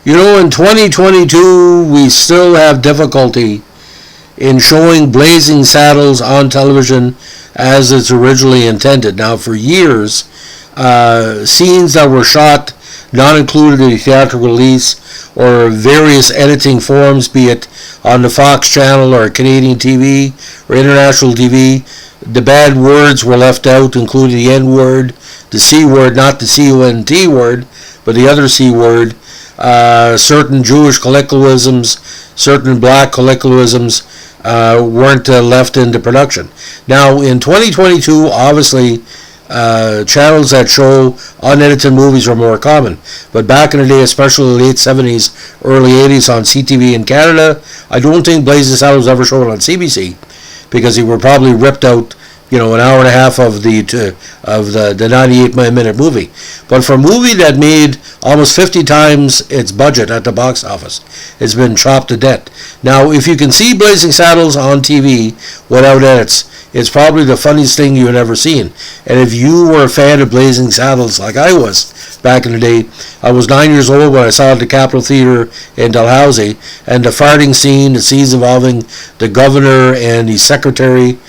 In 2022, we still have difficulty in showing Blazing Saddles on television as it's originally intended. Now, for years, scenes that were shot not included in the theatrical release or various editing forms, be it on the Fox channel or Canadian TV or international TV, the bad words were left out, including the N word, the C word, not the C-O-N-T word, but the other C word, certain Jewish colloquialisms, certain black colloquialisms weren't left into production. Now, in 2022, obviously, channels that show unedited movies are more common. But back in the day, especially the late 70s, early 80s on CTV in Canada, I don't think Blazing Saddles ever showed on CBC because they were probably ripped out, an hour and a half of the 98-minute movie. But for a movie that made almost 50 times its budget at the box office, it's been chopped to death. Now, if you can see Blazing Saddles on TV without edits, it's probably the funniest thing you've ever seen. And if you were a fan of Blazing Saddles like I was back in the day, I was 9 years old when I saw it at the Capitol Theatre in Dalhousie, and the farting scene, the scenes involving the governor and the secretary,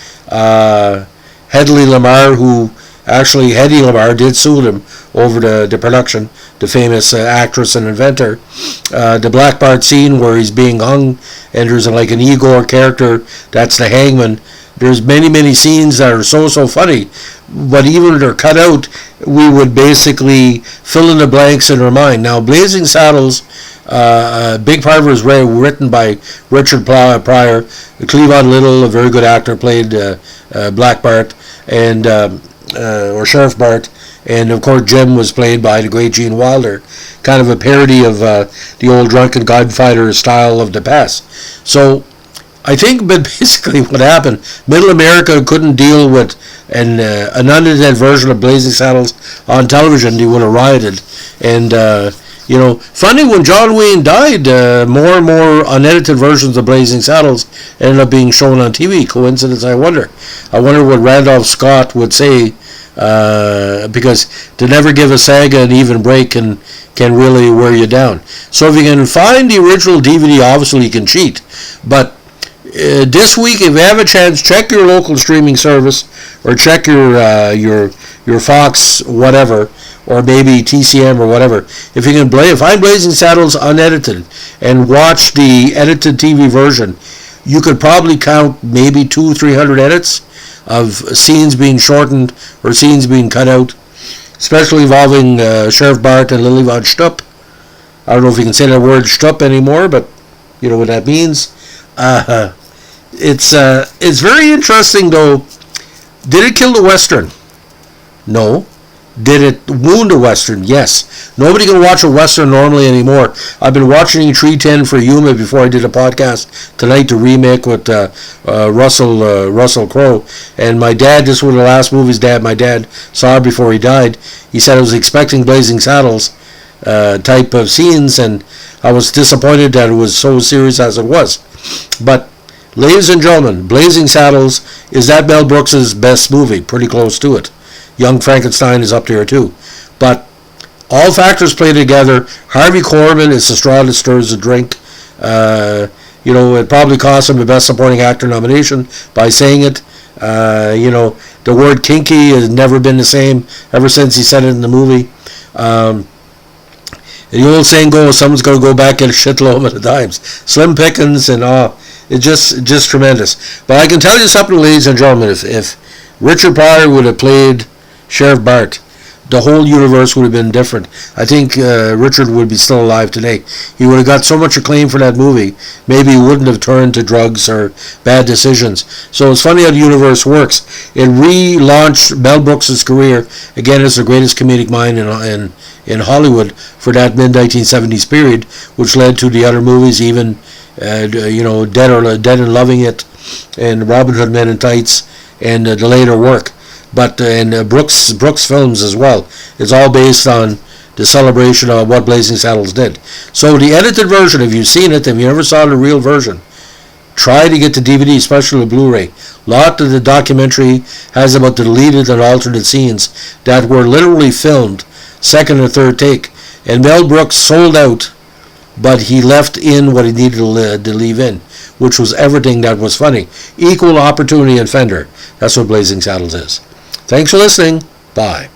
Hedley Lamar, who actually Hedy Lamarr did sue him over the production, the famous actress and inventor. The Black Bart scene where he's being hung and there's like an Igor character, that's the hangman. There's many scenes that are so funny, but even if they're cut out, we would basically fill in the blanks in our mind. Now, Blazing Saddles, a big part of it was written by Richard Pryor. Cleavon Little, a very good actor, played Black Bart, and or Sheriff Bart, and of course Jim was played by the great Gene Wilder, kind of a parody of the old drunken gunfighter style of the past. So I think, but basically what happened, Middle America couldn't deal with an unedited version of Blazing Saddles on television. They would have rioted. And, funny, when John Wayne died, more and more unedited versions of Blazing Saddles ended up being shown on TV. Coincidence, I wonder. I wonder what Randolph Scott would say, because to never give a saga an even break can really wear you down. So if you can find the original DVD, obviously you can cheat. But this week, if you have a chance, check your local streaming service or check your Fox whatever, or maybe TCM or whatever. If you can find Blazing Saddles unedited and watch the edited TV version, you could probably count maybe 200-300 edits of scenes being shortened or scenes being cut out, especially involving Sheriff Bart and Lily Von Stupp. I don't know if you can say that word Stupp anymore, but you know what that means. It's very interesting, though. Did it kill the Western? No. Did it wound a Western? Yes. Nobody can watch a Western normally anymore. I've been watching 310 for Yuma before I did a podcast tonight to remake with Russell Crowe. And my dad, this was one of the last movies my dad saw before he died. He said I was expecting Blazing Saddles type of scenes, and I was disappointed that it was so serious as it was. But ladies and gentlemen, Blazing Saddles is that Mel Brooks' best movie, pretty close to it. Young Frankenstein is up there too. But all factors play together. Harvey Korman is the straw that stirs the drink. It probably cost him the Best Supporting Actor nomination by saying it. The word kinky has never been the same ever since he said it in the movie. The old saying goes, someone's going to go back and get a shitload at the times. Slim pickings and it's just tremendous. But I can tell you something, ladies and gentlemen, if Richard Pryor would have played Sheriff Bart, the whole universe would have been different. I think Richard would be still alive today. He would have got so much acclaim for that movie, maybe he wouldn't have turned to drugs or bad decisions. So it's funny how the universe works. It relaunched Mel Brooks' career, again, as the greatest comedic mind in Hollywood for that mid-1970s period, which led to the other movies, even Dead and Loving It, and Robin Hood Men in Tights, and the later work. But and Brooks films as well. It's all based on the celebration of what Blazing Saddles did. So the edited version, if you've seen it, if you never saw the real version, try to get the DVD, especially the Blu-ray. A lot of the documentary has about the deleted and alternate scenes that were literally filmed second or third take. And Mel Brooks sold out but he left in what he needed to leave in, which was everything that was funny. Equal opportunity offender. That's what Blazing Saddles is. Thanks for listening. Bye.